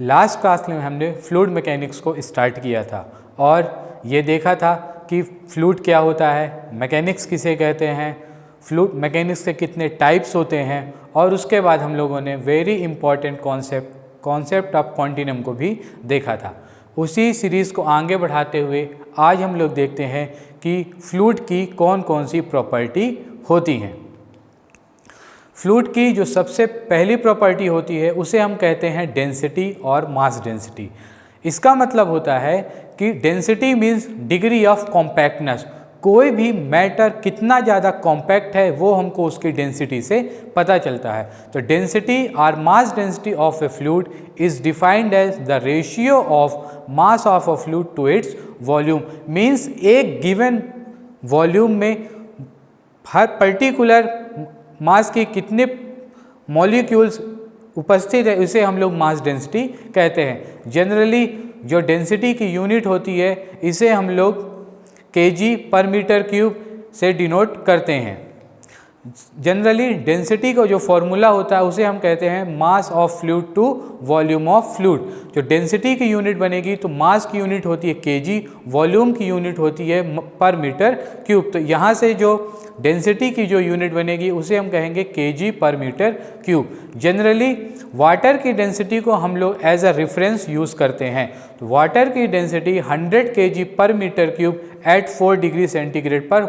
Last class में हमने fluid mechanics को स्टार्ट किया था और ये देखा था कि फ्लूइड क्या होता है, मैकेनिक्स किसे कहते हैं, फ्लूइड मैकेनिक्स के कितने टाइप्स होते हैं, और उसके बाद हम लोगों ने very important concept of continuum को भी देखा था। उसी सीरीज़ को आगे बढ़ाते हुए आज हम लोग देखते हैं कि फ्लूइड की कौन कौन सी प्रॉपर्टी होती हैं। फ्लूइड की जो सबसे पहली प्रॉपर्टी होती है उसे हम कहते हैं डेंसिटी और मास डेंसिटी। इसका मतलब होता है कि density means degree of compactness. कोई भी मैटर कितना ज़्यादा कॉम्पैक्ट है वो हमको उसकी डेंसिटी से पता चलता है। तो डेंसिटी और mass density of a fluid is defined as the ratio of mass of a fluid to its volume. Means एक गिवन वॉल्यूम में हर पर्टिकुलर मास के कितने मॉलिक्यूल्स उपस्थित है उसे हम लोग मास डेंसिटी कहते हैं। जनरली जो डेंसिटी की यूनिट होती है इसे हम लोग केजी पर मीटर क्यूब से डिनोट करते हैं। जनरली डेंसिटी का जो फॉर्मूला होता है उसे हम कहते हैं mass of fluid to volume of fluid. जो डेंसिटी की यूनिट बनेगी तो मास की यूनिट होती है केजी, वॉल्यूम की यूनिट होती है पर मीटर क्यूब। तो यहाँ से जो डेंसिटी की जो यूनिट बनेगी उसे हम कहेंगे KG per metre cube. Generally water की डेंसिटी को हम लोग एज अ रेफरेंस यूज़ करते हैं। तो वाटर की density 100 KG per metre cube at 4 degree centigrade पर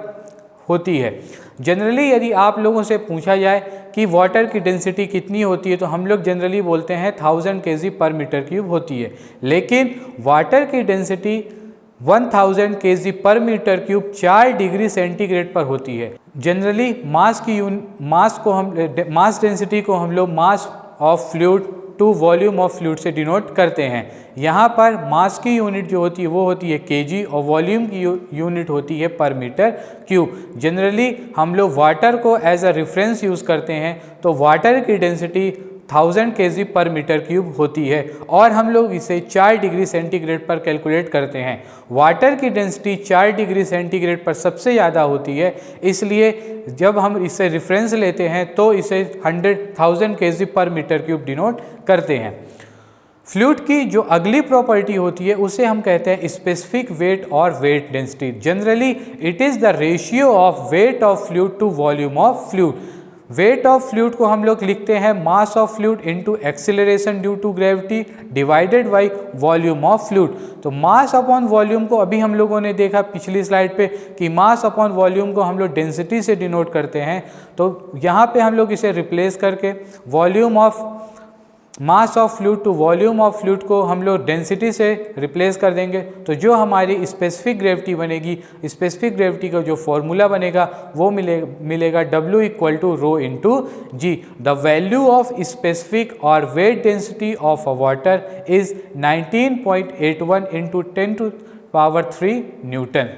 होती है। जनरली यदि आप लोगों से पूछा जाए कि वाटर की डेंसिटी कितनी होती है तो हम लोग जनरली बोलते हैं 1000 केजी पर मीटर क्यूब होती है, लेकिन वाटर की density 1000 KG per metre cube 4 degree centigrade पर होती है। जनरली मास डेंसिटी को हम लोग mass of fluid to volume of fluid से डिनोट करते हैं। यहाँ पर मास की यूनिट जो होती है वो होती है केजी और वॉल्यूम की यूनिट होती है पर मीटर क्यूब। जनरली हम लोग वाटर को एज अ रेफरेंस यूज़ करते हैं तो वाटर की density 1000 KG per metre cube होती है और हम लोग इसे 4 डिग्री सेंटीग्रेड पर कैलकुलेट करते हैं। वाटर की डेंसिटी 4 डिग्री सेंटीग्रेड पर सबसे ज़्यादा होती है, इसलिए जब हम इसे रेफरेंस लेते हैं तो इसे 1000 KG per metre cube denote करते हैं। फ्लूइड की जो अगली प्रॉपर्टी होती है उसे हम कहते हैं स्पेसिफिक वेट और weight density. Generally it is the ratio of weight of fluid to volume of fluid. Weight of fluid को हम लोग लिखते हैं mass of fluid into acceleration due to gravity divided by volume of fluid. तो mass upon volume को अभी हम लोगों ने देखा पिछली स्लाइड पे कि मास अपॉन वॉल्यूम को हम लोग डेंसिटी से डिनोट करते हैं, तो यहाँ पे हम लोग इसे रिप्लेस करके volume of mass of fluid to volume of fluid को हम लोग डेंसिटी से रिप्लेस कर देंगे। तो जो हमारी स्पेसिफिक ग्रेविटी बनेगी, स्पेसिफिक ग्रेविटी का जो फॉर्मूला बनेगा वो मिलेगा W equal to rho into g. The value of specific or weight density of a water is 19.81 into 10⁻³ newton.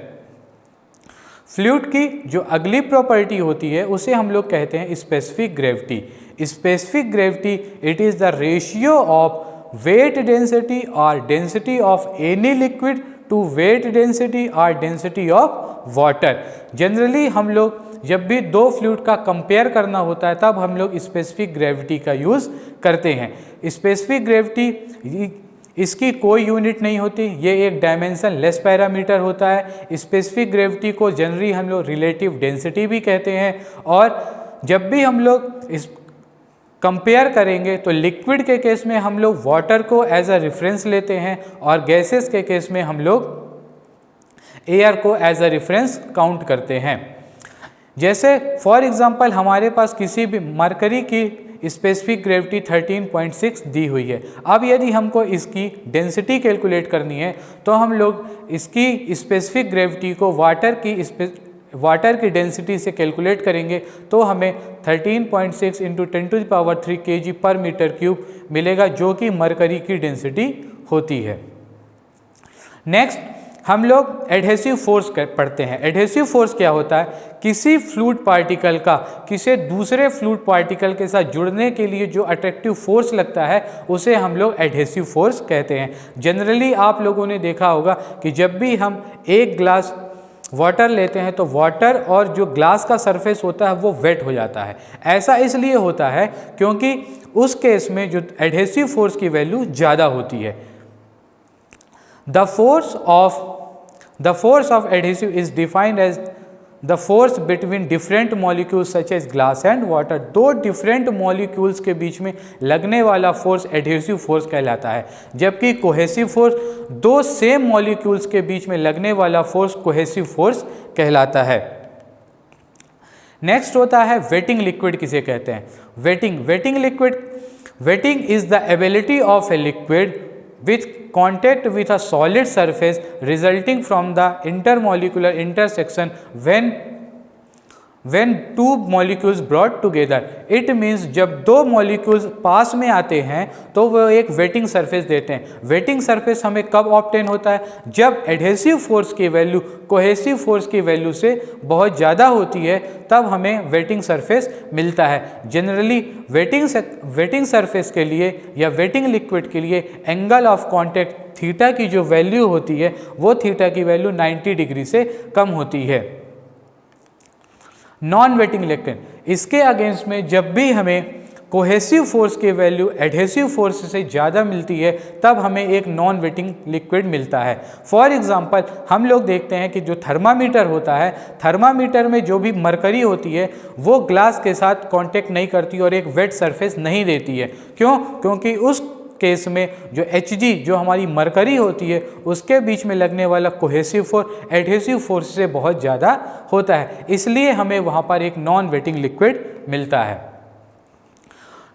Fluid की जो अगली प्रॉपर्टी होती है उसे हम लोग कहते हैं specific gravity. Specific gravity it is the ratio of weight density or density of any liquid to weight density or density of water. Generally हम लोग जब भी दो फ्लूइड का कंपेयर करना होता है तब हम लोग स्पेसिफिक ग्रेविटी का यूज़ करते हैं। स्पेसिफिक ग्रेविटी इसकी कोई यूनिट नहीं होती, ये एक डायमेंशन लेस पैरामीटर होता है। स्पेसिफिक ग्रेविटी को जनरली हम लोग रिलेटिव डेंसिटी भी कहते हैं। और जब भी हम लोग इस कंपेयर करेंगे तो लिक्विड के केस में हम लोग वाटर को एज अ रेफरेंस लेते हैं और गैसेस के केस में हम लोग एयर को एज अ रेफरेंस काउंट करते हैं। जैसे फॉर एग्जांपल हमारे पास किसी भी मरकरी की स्पेसिफिक ग्रेविटी 13.6 दी हुई है। अब यदि हमको इसकी डेंसिटी कैलकुलेट करनी है तो हम लोग इसकी स्पेसिफिक ग्रेविटी को वाटर की डेंसिटी से कैलकुलेट करेंगे तो हमें 13.6 into 10⁻³ KG per metre cube मिलेगा, जो कि मरकरी की डेंसिटी होती है। नेक्स्ट हम लोग एडहेसिव फोर्स पढ़ते हैं। एडहेसिव फोर्स क्या होता है? किसी फ्लूइड पार्टिकल का किसी दूसरे फ्लूइड पार्टिकल के साथ जुड़ने के लिए जो अट्रैक्टिव फोर्स लगता है उसे हम लोग एडहेसिव फोर्स कहते हैं। जनरली आप लोगों ने देखा होगा कि जब भी हम एक ग्लास वाटर लेते हैं तो वाटर और जो ग्लास का सरफेस होता है वो वेट हो जाता है। ऐसा इसलिए होता है क्योंकि उस केस में जो एडहेसिव फोर्स की वैल्यू ज़्यादा होती है। The force of adhesive is defined as the force between different molecules such as glass and water. दो डिफरेंट मॉलिक्यूल्स के बीच में लगने वाला फोर्स एडहेसिव फोर्स कहलाता है, जबकि कोहेसिव फोर्स दो सेम मॉलिक्यूल्स के बीच में लगने वाला फोर्स कोहेसिव फोर्स कहलाता है। नेक्स्ट होता है वेटिंग लिक्विड किसे कहते हैं। Waiting is the ability of a liquid with contact with a solid surface resulting from the intermolecular intersection when two molecules brought together। It means जब दो molecules पास में आते हैं तो वो एक वेटिंग सरफेस देते हैं। वेटिंग सरफेस हमें कब ऑब्टेन होता है, जब एडहेसिव फोर्स की वैल्यू कोहेसिव फोर्स की वैल्यू से बहुत ज़्यादा होती है, तब हमें वेटिंग सरफेस मिलता है। जनरली वेटिंग सरफेस के लिए या वेटिंग लिक्विड के लिए एंगल ऑफ कॉन्टैक्ट थीटा की जो वैल्यू होती है वो थीटा की वैल्यू 90 डिग्री से कम होती है। नॉन वेटिंग लिक्विड, इसके अगेंस्ट में जब भी हमें कोहेसिव फोर्स की वैल्यू एडहेसिव फोर्स से ज़्यादा मिलती है तब हमें एक नॉन वेटिंग लिक्विड मिलता है। फॉर एग्जांपल हम लोग देखते हैं कि जो थर्मामीटर होता है, थर्मामीटर में जो भी मरकरी होती है वो ग्लास के साथ कांटेक्ट नहीं करती और एक वेट सरफेस नहीं देती है। क्यों? क्योंकि उस केस में जो Hg जो हमारी मरकरी होती है उसके बीच में लगने वाला कोहेसिव फोर्स एडहेसिव फोर्स से बहुत ज़्यादा होता है, इसलिए हमें वहाँ पर एक नॉन वेटिंग लिक्विड मिलता है।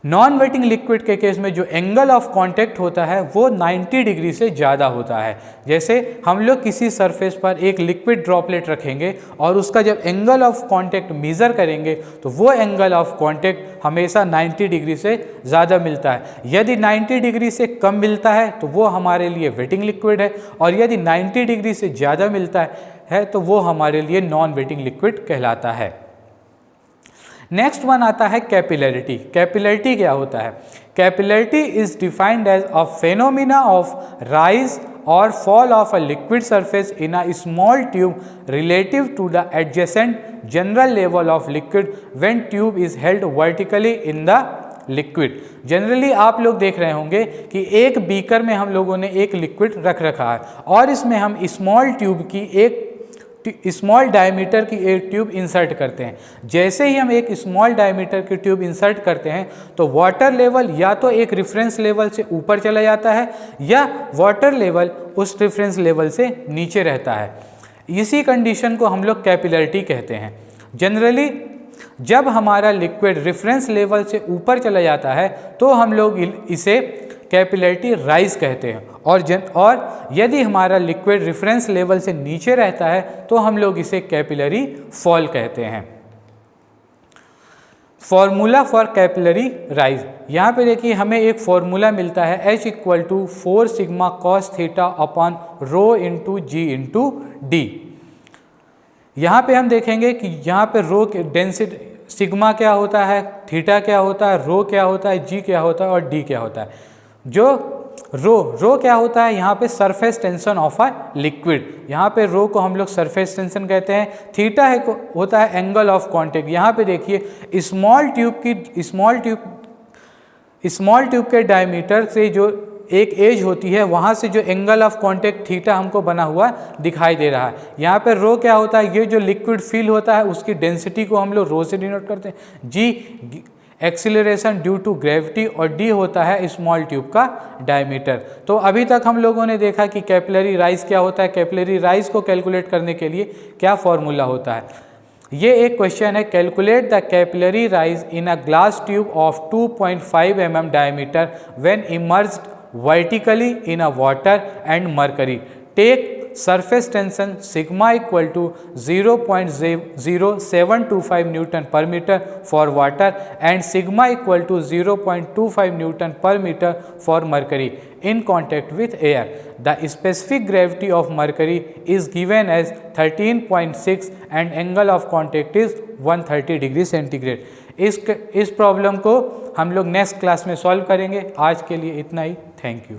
नॉन वेटिंग लिक्विड के केस में जो एंगल ऑफ कांटेक्ट होता है वो 90 डिग्री से ज़्यादा होता है। जैसे हम लोग किसी सरफेस पर एक लिक्विड ड्रॉपलेट रखेंगे और उसका जब एंगल ऑफ कांटेक्ट मेज़र करेंगे तो वो एंगल ऑफ कांटेक्ट हमेशा 90 डिग्री से ज़्यादा मिलता है। यदि 90 डिग्री से कम मिलता है तो वो हमारे लिए वेटिंग लिक्विड है, और यदि 90 डिग्री से ज़्यादा मिलता है तो वो हमारे लिए नॉन वेटिंग लिक्विड कहलाता है। नेक्स्ट वन आता है कैपिलरिटी। कैपिलरिटी क्या होता है? Capillarity is defined as a phenomena of rise or fall of a liquid surface in a small tube relative to the adjacent general level of liquid when tube is held vertically in the liquid. Generally आप लोग देख रहे होंगे कि एक beaker में हम लोगों ने एक लिक्विड रख रखा है और इसमें हम स्मॉल ट्यूब की एक स्मॉल डायमीटर की एक ट्यूब इंसर्ट करते हैं। जैसे ही हम एक स्मॉल डायमीटर की ट्यूब इंसर्ट करते हैं तो वाटर लेवल या तो एक रेफरेंस लेवल से ऊपर चला जाता है या वाटर लेवल उस रेफरेंस लेवल से नीचे रहता है। इसी कंडीशन को हम लोग कैपिलरिटी कहते हैं। जनरली जब हमारा लिक्विड रेफरेंस लेवल से ऊपर चला जाता है तो हम लोग इसे कैपिलरिटी राइज कहते हैं, और यदि हमारा लिक्विड रेफरेंस लेवल से नीचे रहता है तो हम लोग इसे कैपिलरी फॉल कहते हैं। फॉर्मूला फॉर कैपिलरी राइज, यहाँ पे देखिए हमें एक फॉर्मूला मिलता है H = 4 sigma cos theta upon rho into g into d. यहाँ पे हम देखेंगे कि यहाँ पे रो डेंसिटी सिग्मा क्या होता है, थीटा क्या होता है, रो क्या होता है, जी क्या होता है और डी क्या होता है। जो रो क्या होता है, यहाँ पे surface tension of a liquid, यहाँ पे रो को हम लोग सरफेस टेंशन कहते हैं। थीटा होता है एंगल ऑफ कांटेक्ट। यहाँ पे देखिए स्मॉल ट्यूब के डायमीटर से जो एक एज होती है वहाँ से जो एंगल ऑफ कांटेक्ट थीटा हमको बना हुआ दिखाई दे रहा है। यहाँ पे रो क्या होता है, ये जो लिक्विड फील होता है उसकी डेंसिटी को हम लोग रो से डिनोट करते हैं। जी एक्सीलरेशन ड्यू टू ग्रेविटी, और डी होता है स्मॉल ट्यूब का डायमीटर। तो अभी तक हम लोगों ने देखा कि कैपिलरी राइज क्या होता है। कैपिलरी राइज को कैलकुलेट करने के लिए क्या फॉर्मूला होता है। ये एक क्वेश्चन है, calculate the capillary rise in a glass tube of 2.5 mm diameter when emerged vertically in a water and mercury. Take surface tension sigma = 0.0725 Newton per meter for water and sigma = 0.25 Newton per meter for mercury in contact with air. The specific gravity of mercury is given as 13.6 and angle of contact is 130 degree centigrade. इस problem को हम लोग next class में solve करेंगे। आज के लिए इतना ही। Thank you.